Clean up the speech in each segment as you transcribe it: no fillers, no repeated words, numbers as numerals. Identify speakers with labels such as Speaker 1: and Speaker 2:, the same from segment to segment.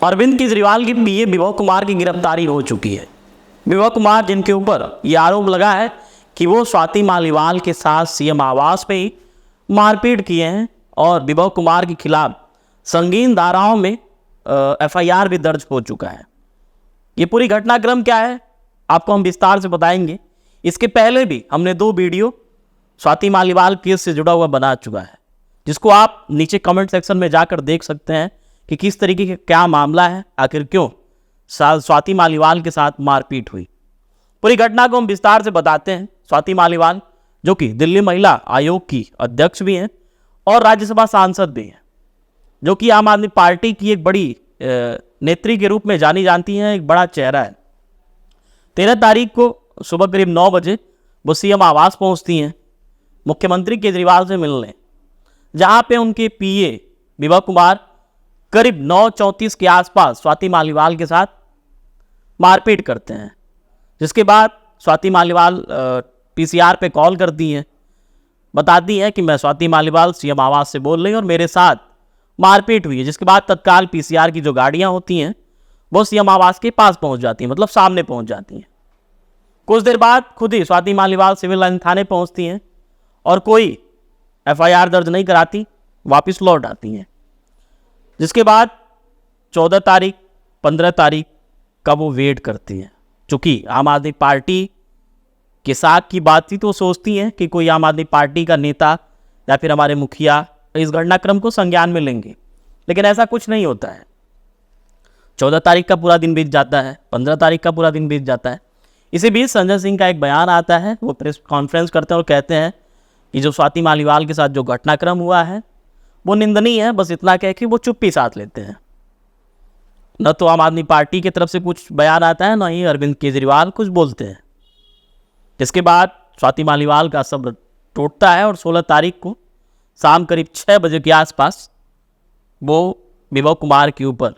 Speaker 1: अरविंद केजरीवाल की पीए विभव कुमार की गिरफ्तारी हो चुकी है। विभव कुमार, जिनके ऊपर ये आरोप लगा है कि वो स्वाति मालीवाल के साथ सीएम आवास पे ही मारपीट किए हैं, और विभव कुमार के खिलाफ संगीन धाराओं में एफआईआर भी दर्ज हो चुका है। ये पूरी घटनाक्रम क्या है आपको हम विस्तार से बताएंगे। इसके पहले भी हमने 2 वीडियो स्वाति मालीवाल केस से जुड़ा हुआ बना चुका है, जिसको आप नीचे कमेंट सेक्शन में जाकर देख सकते हैं कि किस तरीके का क्या मामला है, आखिर क्यों स्वाति मालीवाल के साथ मारपीट हुई। पूरी घटना को हम विस्तार से बताते हैं। स्वाति मालीवाल, जो कि दिल्ली महिला आयोग की अध्यक्ष भी हैं और राज्यसभा सांसद भी हैं, जो कि आम आदमी पार्टी की एक बड़ी नेत्री के रूप में जानी जाती हैं, एक बड़ा चेहरा है। 13 तारीख को सुबह करीब 9 बजे वो सीएम आवास पहुंचती हैं मुख्यमंत्री केजरीवाल से मिलने, जहां पे उनके पीए विभव कुमार करीब 9:34 के आसपास स्वाति मालीवाल के साथ मारपीट करते हैं। जिसके बाद स्वाति मालीवाल पीसीआर पे कॉल करती हैं, बताती हैं कि मैं स्वाति मालीवाल सीएम आवास से बोल रही हूँ और मेरे साथ मारपीट हुई है। जिसके बाद तत्काल पीसीआर की जो गाड़ियाँ होती हैं वो सीएम आवास के पास पहुँच जाती हैं, मतलब सामने पहुँच जाती हैं। कुछ देर बाद खुद ही स्वाति मालीवाल सिविल लाइन थाने पहुँचती हैं और कोई एफआईआर दर्ज नहीं कराती, वापस लौट आती हैं। जिसके बाद 14 तारीख 15 तारीख का वो वेट करती हैं। चूँकि आम आदमी पार्टी के साथ की बात थी तो सोचती हैं कि कोई आम आदमी पार्टी का नेता या फिर हमारे मुखिया इस घटनाक्रम को संज्ञान में लेंगे, लेकिन ऐसा कुछ नहीं होता है। 14 तारीख का पूरा दिन बीत जाता है, 15 तारीख का पूरा दिन बीत जाता है। इसी बीच संजय सिंह का एक बयान आता है, वो प्रेस कॉन्फ्रेंस करते हैं और कहते हैं कि जो स्वाति मालीवाल के साथ जो घटनाक्रम हुआ है वो निंदनीय है। बस इतना कह के वो चुप्पी साध लेते हैं। न तो आम आदमी पार्टी की तरफ से कुछ बयान आता है, न ही अरविंद केजरीवाल कुछ बोलते हैं। जिसके बाद स्वाति मालीवाल का सब्र टूटता है और 16 तारीख को शाम करीब 6 बजे के आसपास वो विभव कुमार के ऊपर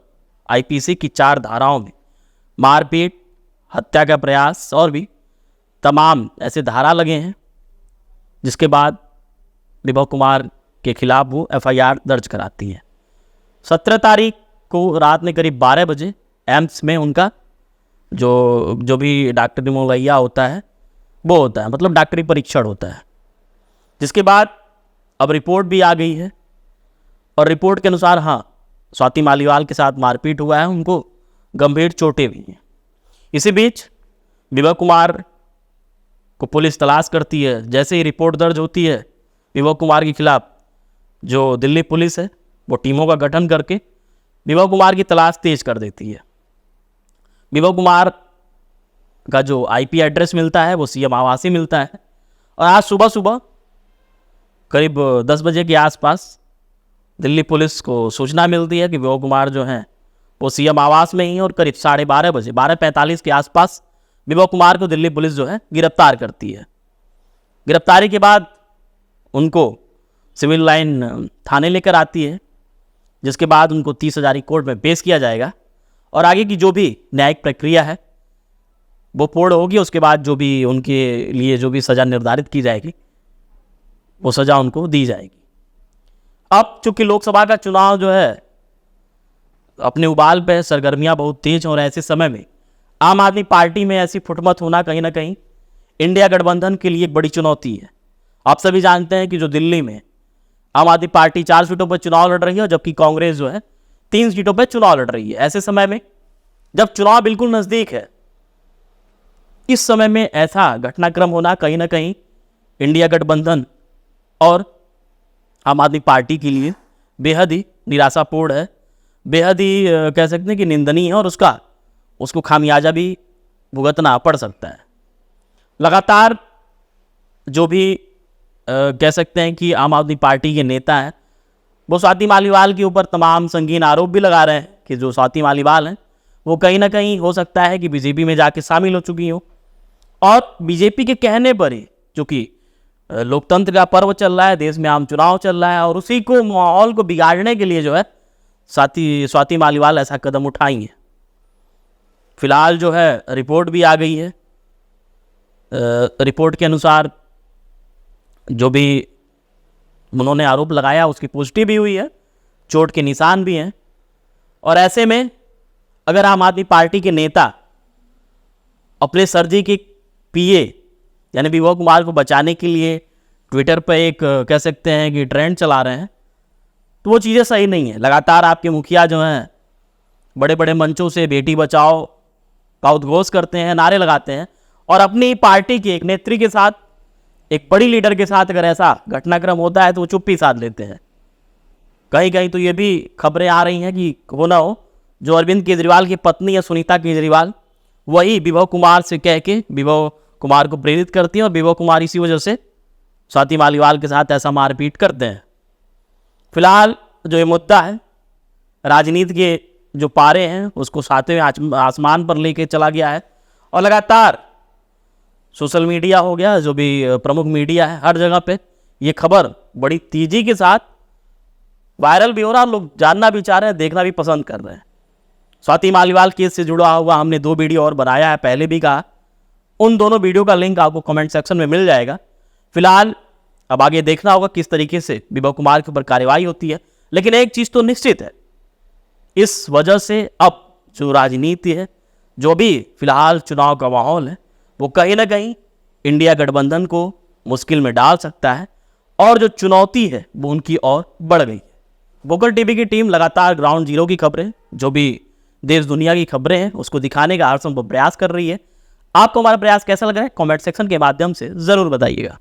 Speaker 1: आईपीसी की 4 धाराओं में मारपीट, हत्या का प्रयास और भी तमाम ऐसे धारा लगे हैं। जिसके बाद विभव कुमार के खिलाफ वो एफआईआर दर्ज कराती है। 17 तारीख को रात में करीब 12 बजे एम्स में उनका जो भी डॉक्टरी मुहैया होता है वो होता है, मतलब डॉक्टरी परीक्षण होता है। जिसके बाद अब रिपोर्ट भी आ गई है और रिपोर्ट के अनुसार हाँ, स्वाति मालीवाल के साथ मारपीट हुआ है, उनको गंभीर चोटें भी हैं। इसी बीच विभव कुमार को पुलिस तलाश करती है। जैसे ही रिपोर्ट दर्ज होती है विभव कुमार के खिलाफ, जो दिल्ली पुलिस है वो टीमों का गठन करके विभव कुमार की तलाश तेज कर देती है। विभव कुमार का जो आईपी एड्रेस मिलता है वो सीएम आवास ही मिलता है। और आज सुबह सुबह करीब 10 बजे के आसपास दिल्ली पुलिस को सूचना मिलती है कि विभव कुमार जो हैं वो सीएम आवास में ही, और करीब 12:30 बजे 12:45 के आसपास विभव कुमार को दिल्ली पुलिस जो है गिरफ्तार करती है। गिरफ्तारी के बाद उनको सिविल लाइन थाने लेकर आती है। जिसके बाद उनको 30 हज़ारी कोर्ट में पेश किया जाएगा और आगे की जो भी न्यायिक प्रक्रिया है वो पूर्ण होगी। उसके बाद जो भी उनके लिए जो भी सज़ा निर्धारित की जाएगी वो सज़ा उनको दी जाएगी। अब चूंकि लोकसभा का चुनाव जो है अपने उबाल पे, सरगर्मियाँ बहुत तेज, और ऐसे समय में आम आदमी पार्टी में ऐसी फुटमत होना कहीं ना कहीं इंडिया गठबंधन के लिए एक बड़ी चुनौती है। आप सभी जानते हैं कि जो दिल्ली में आम आदमी पार्टी 4 सीटों पर चुनाव लड़ रही है, जबकि कांग्रेस जो है 3 सीटों पर चुनाव लड़ रही है। ऐसे समय में जब चुनाव बिल्कुल नज़दीक है, इस समय में ऐसा घटनाक्रम होना कहीं ना कहीं इंडिया गठबंधन और आम आदमी पार्टी के लिए बेहद ही निराशापूर्ण है, बेहद ही कह सकते हैं कि निंदनीय है, और उसको खामियाजा भी भुगतना पड़ सकता है। लगातार जो भी कह सकते हैं कि आम आदमी पार्टी के नेता हैं वो स्वाति मालीवाल के ऊपर तमाम संगीन आरोप भी लगा रहे हैं कि जो स्वाति मालीवाल हैं वो कहीं ना कहीं हो सकता है कि बीजेपी में जाके शामिल हो चुकी हो, और बीजेपी के कहने पर ही, चूँकि लोकतंत्र का पर्व चल रहा है, देश में आम चुनाव चल रहा है, और उसी को माहौल को बिगाड़ने के लिए जो है स्वाति मालीवाल ऐसा कदम उठाई है। फिलहाल जो है रिपोर्ट भी आ गई है। रिपोर्ट के अनुसार जो भी उन्होंने आरोप लगाया उसकी पुष्टि भी हुई है, चोट के निशान भी हैं। और ऐसे में अगर आम आदमी पार्टी के नेता अपने सर जी के पीए यानी विभव कुमार को बचाने के लिए ट्विटर पर एक कह सकते हैं कि ट्रेंड चला रहे हैं, तो वो चीज़ें सही नहीं है। लगातार आपके मुखिया जो हैं बड़े बड़े मंचों से बेटी बचाओ का उद्घोष करते हैं, नारे लगाते हैं, और अपनी पार्टी के एक नेत्री के साथ, एक बड़ी लीडर के साथ अगर ऐसा घटनाक्रम होता है तो वो चुप्पी साध लेते हैं। कहीं कहीं तो ये भी खबरें आ रही हैं कि हो ना हो जो अरविंद केजरीवाल की पत्नी है सुनीता केजरीवाल, वही विभव कुमार से कह के विभव कुमार को प्रेरित करती है और विभव कुमार इसी वजह से स्वाति मालीवाल के साथ ऐसा मारपीट करते हैं। फिलहाल जो ये मुद्दा है, राजनीति के जो पारे हैं उसको सातवें आसमान पर लेके चला गया है और लगातार सोशल मीडिया हो गया, जो भी प्रमुख मीडिया है, हर जगह पे ये खबर बड़ी तेजी के साथ वायरल भी हो रहा है। लोग जानना भी चाह रहे हैं, देखना भी पसंद कर रहे हैं। स्वाति मालीवाल केस से जुड़ा हुआ हमने 2 वीडियो और बनाया है, पहले भी कहा, उन दोनों वीडियो का लिंक आपको कमेंट सेक्शन में मिल जाएगा। फिलहाल अब आगे देखना होगा किस तरीके से विभव कुमार के ऊपर कार्रवाई होती है। लेकिन एक चीज़ तो निश्चित है, इस वजह से अब जो राजनीति है, जो भी फिलहाल चुनाव का माहौल है, वो कहीं ना कहीं इंडिया गठबंधन को मुश्किल में डाल सकता है और जो चुनौती है वो उनकी ओर बढ़ गई है। वोकल टीवी की टीम लगातार ग्राउंड जीरो की खबरें, जो भी देश दुनिया की खबरें हैं, उसको दिखाने का हर संभव प्रयास कर रही है। आपको हमारा प्रयास कैसा लग रहा है कमेंट सेक्शन के माध्यम से ज़रूर बताइएगा।